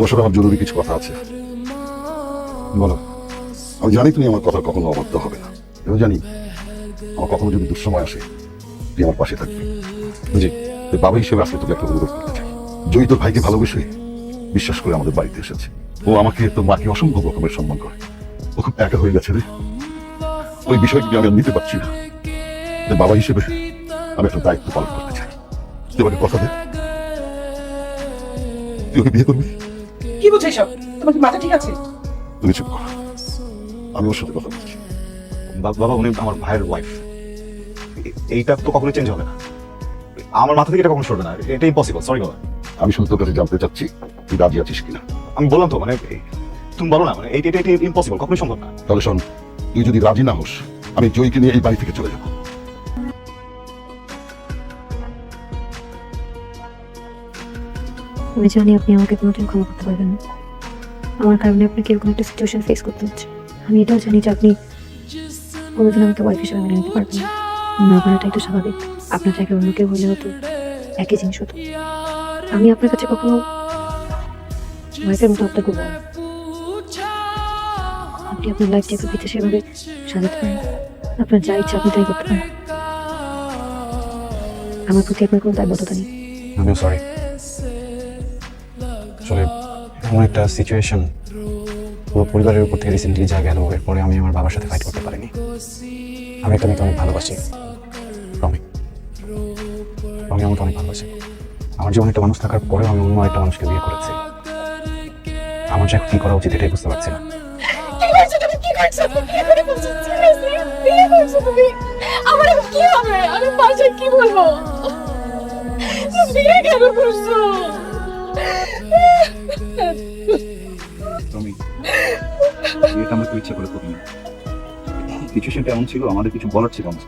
তোমার সাথে আমার জরুরি কিছু কথা আছে। বলো। আমি জানি তুমি আমার কথা কখনো অবাধ্য হবে না, এও জানি আমার কখনো যদি দুঃসময় আসে তুই আমার পাশে থাকবি। জি। তুই বাবা হিসেবে আসলে তোকে একটা অনুরোধ করতে চাই। জয়ী তোর ভাইকে ভালোবেসে বিশ্বাস করে আমাদের বাড়িতে এসেছে। ও আমাকে তোর মাকে অসম্ভব রকমের সম্মান করে। ও খুব একা হয়ে গেছে রে, ওই বিষয়টি আমি আর নিতে পারছি না। তাই বাবা হিসেবে আমি একটা দায়িত্ব পালন করতে চাই। তুই আমাকে কথা দে, তুই ওকে বিয়ে করবি। কি বুঝছো এসব? তোমার কি মাথা ঠিক আছে? তুমি চুপ করো, আমি ওর সাথে কথা বলছি। বাবা, উনি আমার ভাইয়ের ওয়াইফ। এইটা তো কখনো চেঞ্জ হবে না। আমার মাথা থেকে এটা কখনো সরবে না, এটা ইম্পসিবল। সরি বাবা। আমি শুধু তোর কাছে জানতে চাচ্ছি তুই রাজি আছিস কিনা। আমি বললাম তো, মানে তুমি বলো না, মানে এইটা ইম্পসিবল, কখনোই সম্ভব না। তাহলে শোন, তুই যদি রাজি না হোস আমি জয়ীকে নিয়ে এই বাড়ি থেকে চলে যাবো। আমি জানি আপনি আমাকে কোনোদিন ক্ষমা করতে পারবেন না। আমার কারণে আপনাকে এরকম একটা সিচুয়েশন ফেস করতে হচ্ছে। আমি এটাও জানি যে আপনি কোনোদিন আমাকে ওয়াইফ হিসেবে মেনে নিতে পারবেন না। না পারাটাই তো স্বাভাবিক। আপনার জায়গায় অন্য কেউ হলে হতো একই জিনিস হতো। আমি আপনার কাছে কখনো ওয়াইফের মতো আপনাকে বলবো। আপনি আপনার লাইফটাকে বিদেশের ভাবে সাজাতে পারেন, আপনার যা ইচ্ছা আপনি তাই করতে পারেন। আমার প্রতি আপনার কোনো দায়বদ্ধতা নেই। আমিও সরি। আসলে এমন একটা সিচুয়েশন পুরো পরিবারের উপর থেকে রিসেন্টলি যা গেল, এরপরে আমি আমার বাবার সাথে ফাইট করতে পারিনি। আমি তোমাকে অনেক ভালোবাসি রমি। রমি আমাকে অনেক ভালোবাসি। আমার জীবনে একটা মানুষ থাকার পরেও আমি অন্য একটা মানুষকে বিয়ে করেছি। আমার যে এখন কি করা উচিত এটাই বুঝতে পারছি না। আমার এখন কি হবে? আমি বাসায় কি বলবো? বিয়ে কেন করছো? রমি, বিয়েটা আমরা ইচ্ছা করে করিনি। সিচুয়েশনটা এমন ছিল, আমাদের কিছু বলার ছিল না।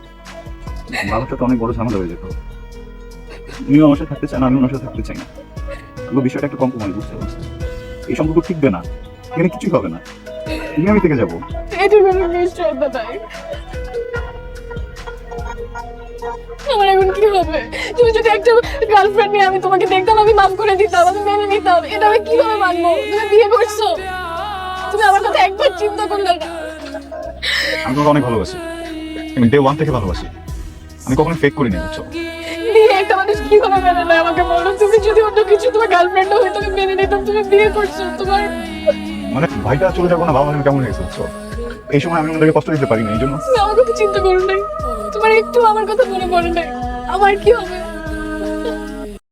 বাবাটা তো অনেক বড় ঝামেলা হয়ে যেত। তুমিও আমার সাথে থাকতে চাই না, আমি ওনার সাথে থাকতে চাই না। পুরো বিষয়টা একটা কম্প্রোমাইজ, বুঝতে পারছি। এই সম্পর্ক টিকবে না, এখানে কিছুই হবে না। তুমি আমি থেকে যাবো। এটা কোনো নিশ্চয়তা নাই। আমার এখন কি হবে? তুমি যদি একটা গার্লফ্রেন্ড নিয়ে আমি তোমাকে দেখতাম, আমি মাফ করে দিতাম, আমি মেনে নিতাম। এটা আমি কিভাবে মানবো? তুমি বিয়ে করছো, তুমি আমার কথা একবার চিন্তা করলে না। আমি তোমাকে অনেক ভালোবাসি, আমি ডে ওয়ান থেকে ভালোবাসি। আমি কখনো ফেক করিনি, বুঝছো? বিয়ে একটা মানুষ কিভাবে মেনে নেয় আমাকে বলো। তুমি যদি অন্য কিছু তোমার গার্লফ্রেন্ড হয়ে তুমি মেনে নিতাম, তুমি বিয়ে করছো। তোমার মানে ভাইটা চলে যাবো না, বাবা আমি কেমন হয়েছে, বুঝছো? এই সময় আমি ওনাদেরকে কষ্ট দিতে পারিনি, এই জন্য। তুমি আমার কথা চিন্তা করো নাই, তোমার একটু আমার কথা মনে পড়ে নাই। আমার কি হবে?